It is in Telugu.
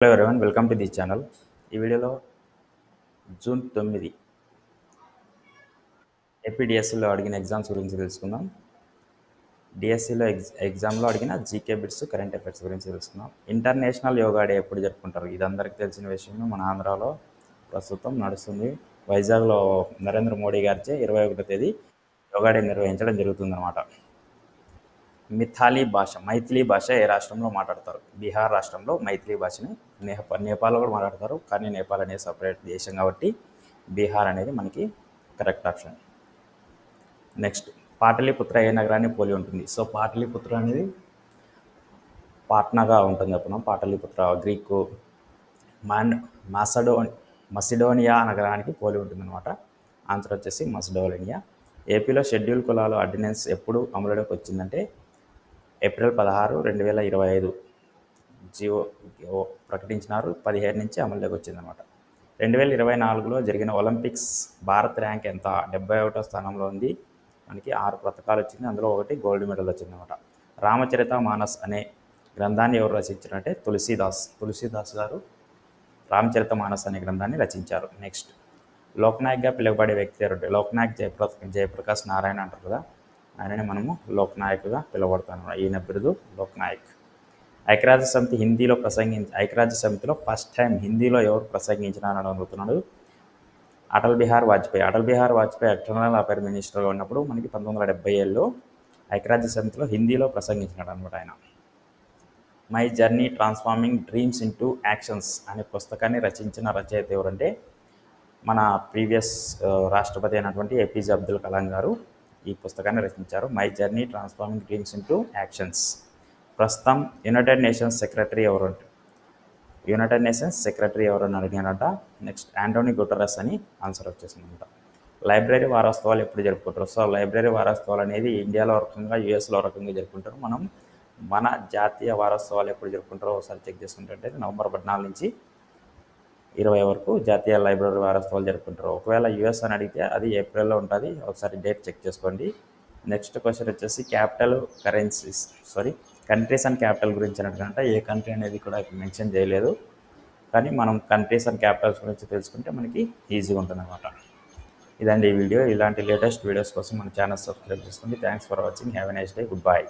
Hello everyone, welcome to this channel. ఈ వీడియోలో జూన్ 9 ఏపీడిఎస్సిలో అడిగిన ఎగ్జామ్స్ గురించి తెలుసుకుందాం. డిఎస్సిలో ఎగ్జామ్లో అడిగిన జీకే బిట్స్, కరెంట్ అఫైర్స్ గురించి తెలుసుకుందాం. ఇంటర్నేషనల్ యోగా డే ఎప్పుడు జరుపుకుంటారు? ఇది అందరికీ తెలిసిన విషయమే. మన ఆంధ్రాలో ప్రస్తుతం నడుస్తుంది. వైజాగ్లో నరేంద్ర మోడీ గారిచే 21వ తేదీ యోగా డే నిర్వహించడం జరుగుతుందన్నమాట. మైథిలీ భాష ఏ రాష్ట్రంలో మాట్లాడతారు? బీహార్ రాష్ట్రంలో మైథిలీ భాషని నేపాల్లో కూడా మాట్లాడతారు, కానీ నేపాల్ అనేది సపరేట్ దేశం కాబట్టి బీహార్ అనేది మనకి కరెక్ట్ ఆప్షన్. నెక్స్ట్, పాటలీపుత్ర ఏ నగరాన్ని పోలి ఉంటుంది? సో పాటలీపుత్ర అనేది పాట్నాగా ఉంటుంది అప్పుడు. పాటలీపుత్ర గ్రీకు మసిడోనియా నగరానికి పోలి ఉంటుంది అనమాట. ఆన్సర్ వచ్చేసి మసిడోనియా. ఏపీలో షెడ్యూల్ కులాల ఆర్డినెన్స్ ఎప్పుడు అమలులోకి వచ్చిందంటే ఏప్రిల్ 16, 2025 జియో ప్రకటించినారు. 17 నుంచి అమల్లోకి వచ్చిందనమాట. 2024లో జరిగిన ఒలింపిక్స్ భారత్ ర్యాంక్ ఎంత? 71వ స్థానంలో ఉంది. మనకి 6 పథకాలు వచ్చింది, అందులో 1 గోల్డ్ మెడల్ వచ్చిందనమాట. రామచరిత మానస్ అనే గ్రంథాన్ని ఎవరు రచించారంటే తులసీదాస్ గారు రామచరిత మానస్ అనే గ్రంథాన్ని రచించారు. నెక్స్ట్, లోక్నాయక్గా పిలువబడే వ్యక్తి ఎవరు? లోక్నాయక్ జయప్రకాష్ నారాయణ అంటారు కదా, ఆయనని మనము లోక్నాయక్గా పిలువబడతాం. ఈయన బిరుదు లోక్నాయక్. ఐక్యరాజ్య సమితిలో ఫస్ట్ టైం హిందీలో ఎవరు ప్రసంగించినారని అడుగుతున్నాడు. అటల్ బిహారీ వాజ్పేయి ఎక్స్టర్నల్ అఫైర్ మినిస్టర్గా ఉన్నప్పుడు మనకి 1977లో ఐక్యరాజ్య సమితిలో హిందీలో ప్రసంగించినాడు అనమాట ఆయన. My journey transforming dreams into actions అనే పుస్తకాన్ని రచించిన రచయిత ఎవరంటే మన ప్రీవియస్ రాష్ట్రపతి అయినటువంటి ఏపీజే అబ్దుల్ కలాం గారు ఈ పుస్తకాన్ని రచించారు. My journey transforming dreams into actions. ప్రస్తుతం యునైటెడ్ నేషన్స్ సెక్రటరీ ఎవరని అడిగానట. నెక్స్ట్, యాంటోనీ గుటెరస్ అని ఆన్సర్ వచ్చేసిందంట. లైబ్రరీ వారోత్సవాలు ఎప్పుడు జరుపుకుంటారు? సో లైబ్రరీ వారోత్సవాలు అనేది ఇండియాలో రకంగా, యూఎస్లో రకంగా జరుపుకుంటారు. మన జాతీయ వారోత్సవాలు ఎప్పుడు జరుపుకుంటారో ఒకసారి చెక్ చేసుకుంటే నవంబర్ 14 నుంచి 20 వరకు జాతీయ లైబ్రరీ వారోత్సవాలు జరుపుకుంటారు. ఒకవేళ యూఎస్ అని అడిగితే అది ఏప్రిల్లో ఉంటుంది, ఒకసారి డేట్ చెక్ చేసుకోండి. నెక్స్ట్ క్వశ్చన్ వచ్చేసి కంట్రీస్ అండ్ క్యాపిటల్ గురించి అన్నట్టు. ఏ కంట్రీ అనేది కూడా మెన్షన్ చేయలేదు, కానీ మనం కంట్రీస్ అండ్ క్యాపిటల్స్ గురించి తెలుసుకుంటే మనకి ఈజీగా ఉంటుంది అనమాట. ఇదండి ఈ వీడియో. ఇలాంటి లేటెస్ట్ వీడియోస్ కోసం మన ఛానల్ సబ్స్క్రైబ్ చేసుకోండి. Thanks for watching. Have a nice day. Good bye.